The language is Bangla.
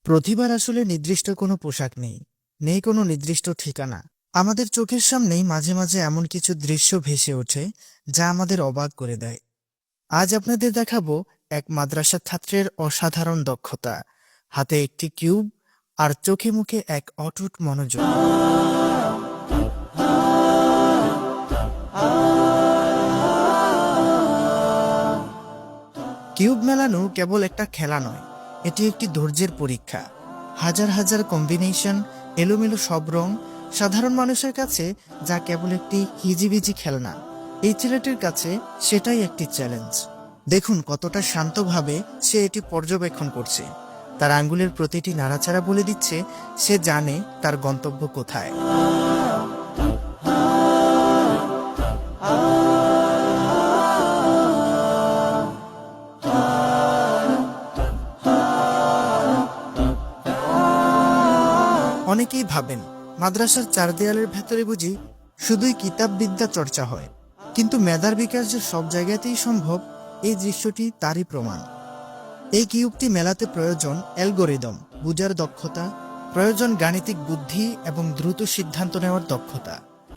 প্রতিবার আসলে নির্দিষ্ট কোনো পোশাক নেই, নেই কোনো নির্দিষ্ট ঠিকানা। আমাদের চোখের সামনেই মাঝে মাঝে এমন কিছু দৃশ্য ভেসে ওঠে যা আমাদের অবাক করে দেয়। আজ আপনাদের দেখাবো এক মাদ্রাসা ছাত্রের অসাধারণ দক্ষতা, হাতে একটি কিউব আর চোখে মুখে এক অটুট মনোযোগ। কিউব মেলানো কেবল একটা খেলা নয়, এটি একটি ধৈর্যের পরীক্ষা। হাজার হাজার কম্বিনেশন, এলোমেলো সব রং, সাধারণ মানুষের কাছে যা কেবল একটি হিজিবিজি খেলনা, এই ছেলেটির কাছে সেটাই একটি চ্যালেঞ্জ। দেখুন কতটা শান্তভাবে সে এটি পর্যবেক্ষণ করছে। তার আঙ্গুলের প্রতিটি নাড়াচাড়া বলে দিচ্ছে সে জানে তার গন্তব্য কোথায়। অনেকেই ভাবেন মাদ্রাসার চার দেয়ালের ভেতরে বুঝি শুধুই কিতাব বিদ্যা চর্চা হয়, কিন্তু মেধার বিকাশ যে সব জায়গাতেই সম্ভব, এই দৃশ্যটি তারই প্রমাণ। এই কিউবটি মেলাতে প্রয়োজন অ্যালগোরিদম বুঝার দক্ষতা, প্রয়োজন গাণিতিক বুদ্ধি এবং দ্রুত সিদ্ধান্ত নেওয়ার দক্ষতা।